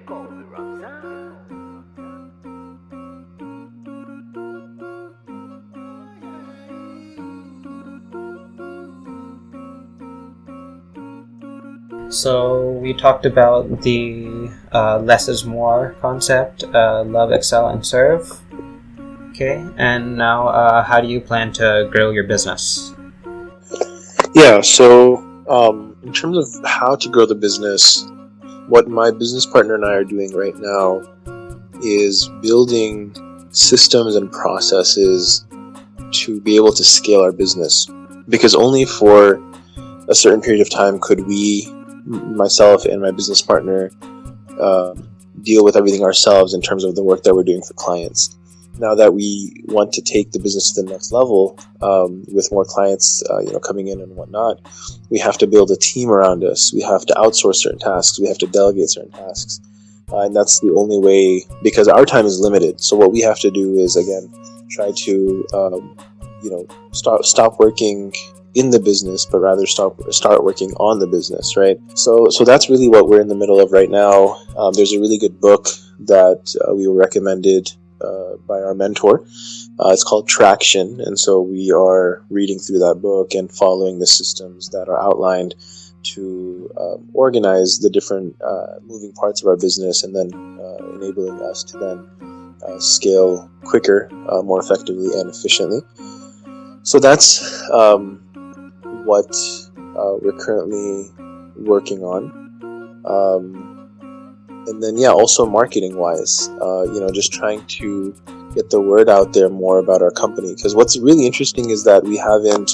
call me Rhamzan. So we talked about the less is more concept, love, excel, and serve. Okay, and now how do you plan to grow your business? Yeah, so in terms of how to grow the business, what my business partner and I are doing right now is building systems and processes to be able to scale our business. Because only for a certain period of time could we, myself and my business partner, deal with everything ourselves in terms of the work that we're doing for clients. Now that we want to take the business to the next level, with more clients, coming in and whatnot, we have to build a team around us. We have to outsource certain tasks. We have to delegate certain tasks, and that's the only way, because our time is limited. So what we have to do is, again, try to, stop working in the business, but rather start working on the business, right? So that's really what we're in the middle of right now. There's a really good book that we were recommended by our mentor. It's called Traction, and so we are reading through that book and following the systems that are outlined to organize the different moving parts of our business, and then enabling us to then scale quicker, more effectively and efficiently. So that's what we're currently working on. And then, also marketing wise, just trying to get the word out there more about our company. Because what's really interesting is that we haven't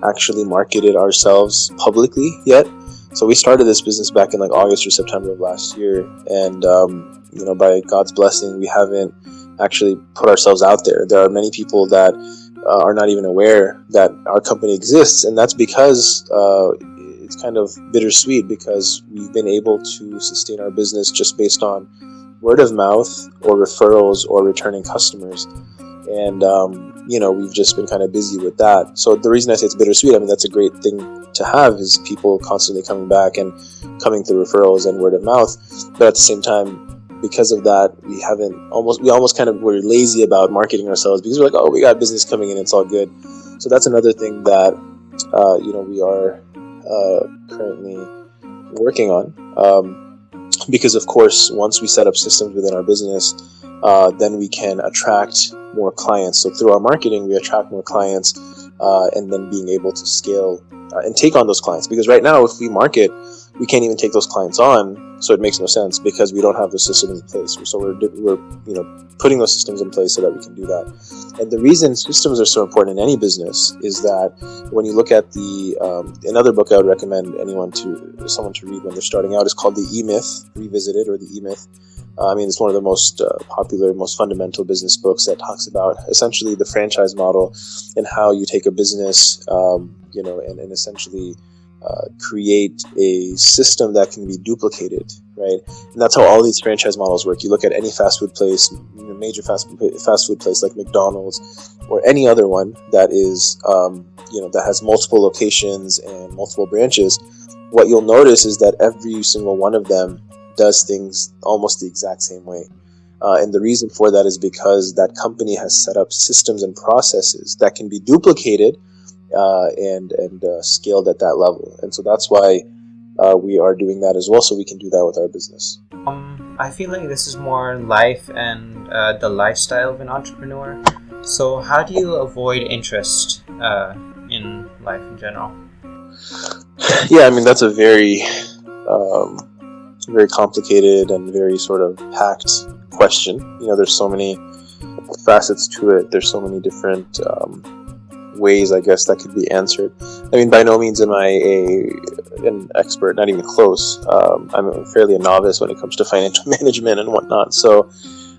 actually marketed ourselves publicly yet. So we started this business back in like August or September of last year. And, by God's blessing, we haven't actually put ourselves out there. There are many people that are not even aware that our company exists. And that's because it's kind of bittersweet, because we've been able to sustain our business just based on word of mouth or referrals or returning customers. And, we've just been kind of busy with that. So the reason I say it's bittersweet, that's a great thing to have, is people constantly coming back and coming through referrals and word of mouth. But at the same time, because of that, we almost kind of were lazy about marketing ourselves, because we're like, oh, we got business coming in, it's all good. So that's another thing that, we are currently working on, because of course once we set up systems within our business, then we can attract more clients. So through our marketing, we attract more clients, and then being able to scale and take on those clients. Because right now, if we market, we can't even take those clients on, so it makes no sense, because we don't have the systems in place. So we're putting those systems in place so that we can do that. And the reason systems are so important in any business is that when you look at another book I would recommend someone to read when they're starting out is called The E-Myth Revisited, or The E-Myth. It's one of the most popular, most fundamental business books that talks about essentially the franchise model and how you take a business, and essentially create a system that can be duplicated, right? And that's how all these franchise models work. You look at any fast food place, major fast food place like McDonald's or any other one that is, that has multiple locations and multiple branches. What you'll notice is that every single one of them does things almost the exact same way. And the reason for that is because that company has set up systems and processes that can be duplicated and scaled at that level. And so that's why we are doing that as well, so we can do that with our business. I feel like this is more life and the lifestyle of an entrepreneur. So how do you avoid interest in life in general? Yeah, that's a very very complicated and very sort of packed question. There's so many facets to it. There's so many different ways, I guess, that could be answered. By no means am I an expert, not even close. I'm fairly a novice when it comes to financial management and whatnot. So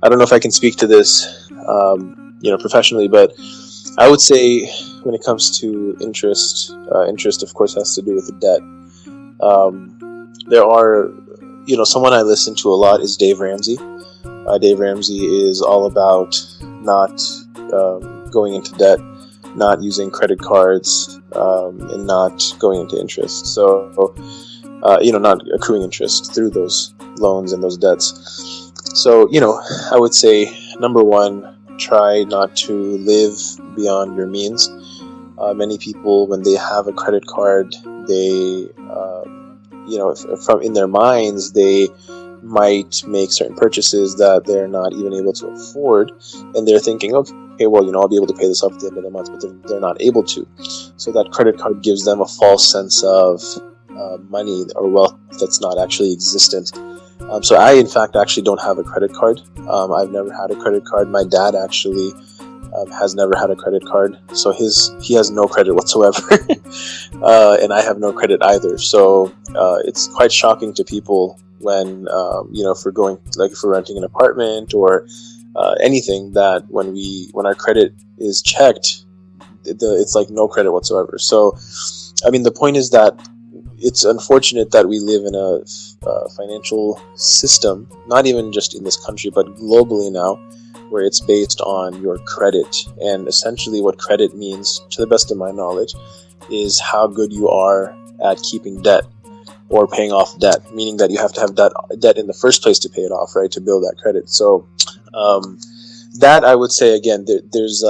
I don't know if I can speak to this, professionally, but I would say when it comes to interest of course has to do with the debt. There are, someone I listen to a lot is Dave Ramsey. Dave Ramsey is all about not going into debt, not using credit cards, and not going into interest. So not accruing interest through those loans and those debts. So, I would say, number one, try not to live beyond your means. Many people, when they have a credit card, they, from in their minds, they might make certain purchases that they're not even able to afford, and they're thinking, okay, well, I'll be able to pay this off at the end of the month, but they're not able to. So that credit card gives them a false sense of money or wealth that's not actually existent. So I, in fact, actually don't have a credit card. I've never had a credit card. My dad actually has never had a credit card, so he has no credit whatsoever, and I have no credit either. So it's quite shocking to people when if we're renting an apartment or anything, that when our credit is checked, it's like no credit whatsoever. So I mean, the point is that it's unfortunate that we live in a financial system, not even just in this country but globally now, where it's based on your credit. And essentially what credit means, to the best of my knowledge, is how good you are at keeping debt or paying off debt, meaning that you have to have debt in the first place to pay it off, right, to build that credit. So that, I would say, again, there's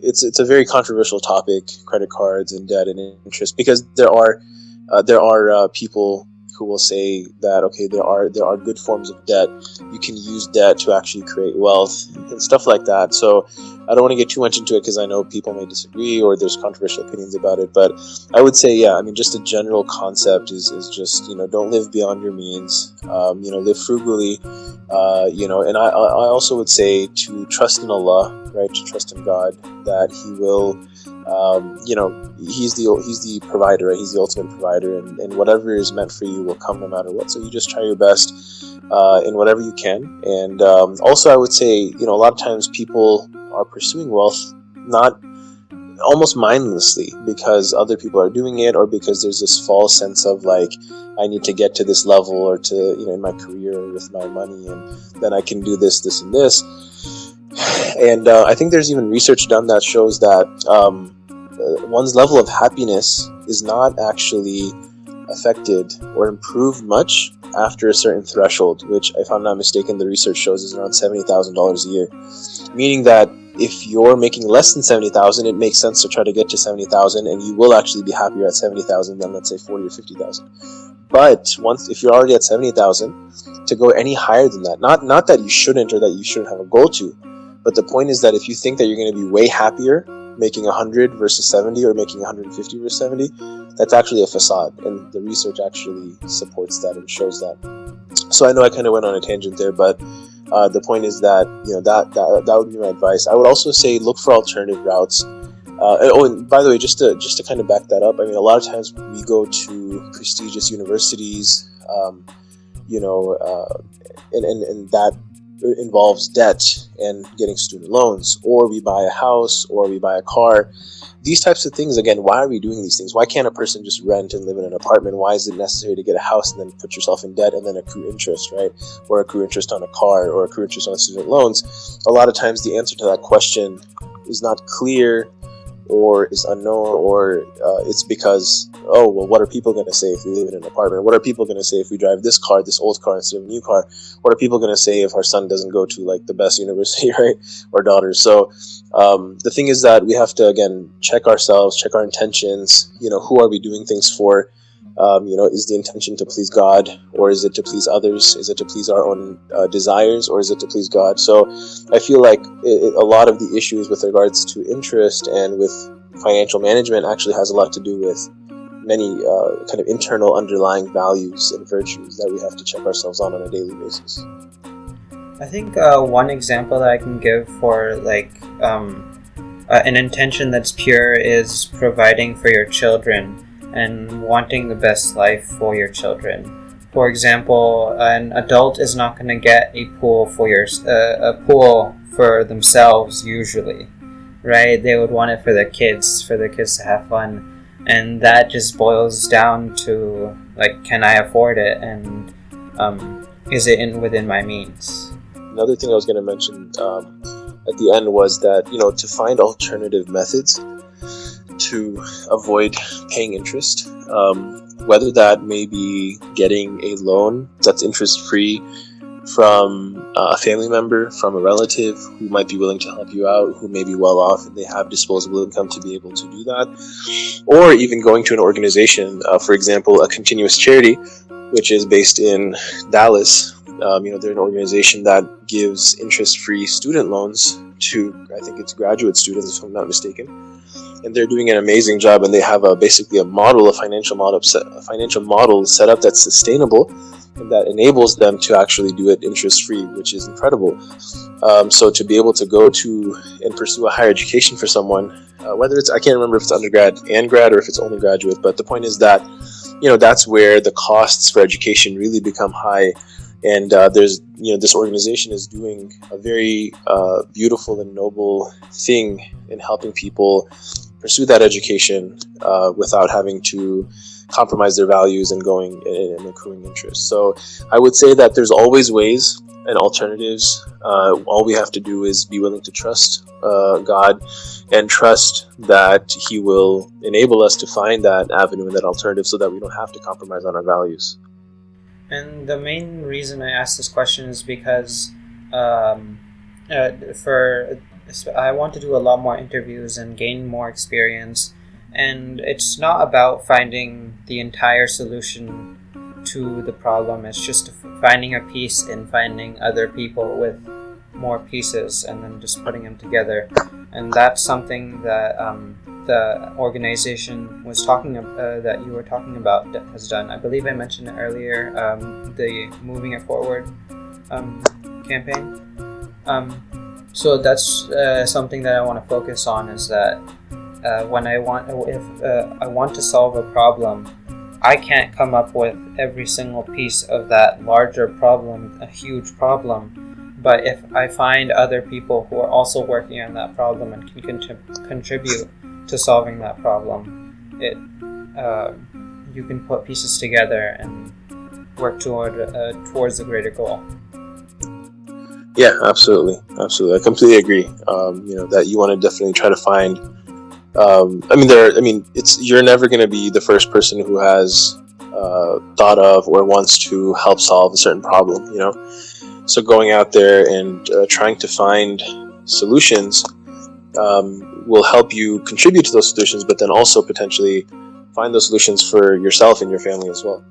it's a very controversial topic, credit cards and debt and interest, because there are people who will say that, okay, there are good forms of debt. You can use debt to actually create wealth and stuff like that. So I don't want to get too much into it because I know people may disagree or there's controversial opinions about it. But I would say, just a general concept is just, don't live beyond your means. Live frugally. And I also would say to trust in Allah, right? To trust in God, that He will. He's the provider, right? He's the ultimate provider, and whatever is meant for you will come no matter what. So you just try your best in whatever you can. And also, I would say, a lot of times people are pursuing wealth not almost mindlessly because other people are doing it, or because there's this false sense of like, I need to get to this level, or to in my career or with my money, and then I can do this, and this. And I think there's even research done that shows that one's level of happiness is not actually affected or improved much after a certain threshold, which, if I'm not mistaken, the research shows is around $70,000 a year. Meaning that if you're making less than $70,000, it makes sense to try to get to $70,000, and you will actually be happier at $70,000 than, let's say, $40,000 or $50,000. But if you're already at $70,000, to go any higher than that, not that you shouldn't, or that you shouldn't have a goal to, but the point is that if you think that you're going to be way happier making 100 versus 70, or making 150 versus 70, that's actually a facade, and the research actually supports that and shows that. So I know I kind of went on a tangent there, but the point is that that would be my advice. I would also say look for alternative routes. And by the way, just to kind of back that up, I mean, a lot of times we go to prestigious universities, and that involves debt and getting student loans, or we buy a house, or we buy a car. These types of things, again, why are we doing these things? Why can't a person just rent and live in an apartment? Why is it necessary to get a house and then put yourself in debt and then accrue interest, right? Or accrue interest on a car, or accrue interest on student loans? A lot of times the answer to that question is not clear, or is unknown, or it's because, what are people going to say if we live in an apartment? What are people going to say if we drive this old car instead of a new car? What are people going to say if our son doesn't go to like the best university, right? Or daughter. So the thing is that we have to, again, check ourselves, check our intentions. Who are we doing things for? Is the intention to please God, or is it to please others? Is it to please our own desires, or is it to please God? So I feel like a lot of the issues with regards to interest and with financial management actually has a lot to do with many kind of internal underlying values and virtues that we have to check ourselves on a daily basis. I think one example that I can give for an intention that's pure is providing for your children and wanting the best life for your children. For example, an adult is not going to get a pool for themselves usually, right? They would want it for their kids to have fun, and that just boils down to can I afford it, and is it within my means? Another thing I was going to mention at the end was that to find alternative methods to avoid paying interest. whether that may be getting a loan that's interest-free from a family member, from a relative who might be willing to help you out, who may be well off and they have disposable income to be able to do that, or even going to an organization, for example, a continuous charity, which is based in Dallas. They're an organization that gives interest-free student loans to, I think it's graduate students, if I'm not mistaken, and they're doing an amazing job. And they have basically a financial model set up that's sustainable and that enables them to actually do it interest-free, which is incredible. So to be able to go to and pursue a higher education for someone, whether it's, I can't remember if it's undergrad and grad or if it's only graduate, but the point is that, that's where the costs for education really become high. And there's, this organization is doing a very beautiful and noble thing in helping people pursue that education without having to compromise their values and going and accruing interest. So I would say that there's always ways and alternatives. All we have to do is be willing to trust God and trust that He will enable us to find that avenue and that alternative so that we don't have to compromise on our values. And the main reason I asked this question is because I want to do a lot more interviews and gain more experience. And it's not about finding the entire solution to the problem. It's just finding a piece and finding other people with more pieces and then just putting them together. And that's something that the organization was that you were talking about has done. I believe I mentioned it earlier, the Moving It Forward campaign. So that's something that I want to focus on, is that when I want to solve a problem, I can't come up with every single piece of that larger problem, a huge problem. But if I find other people who are also working on that problem and can contribute to solving that problem, you can put pieces together and work towards a greater goal. Yeah, absolutely. I completely agree. That you want to definitely try to find. You're never going to be the first person who has thought of or wants to help solve a certain problem. So going out there and trying to find solutions will help you contribute to those solutions, but then also potentially find those solutions for yourself and your family as well.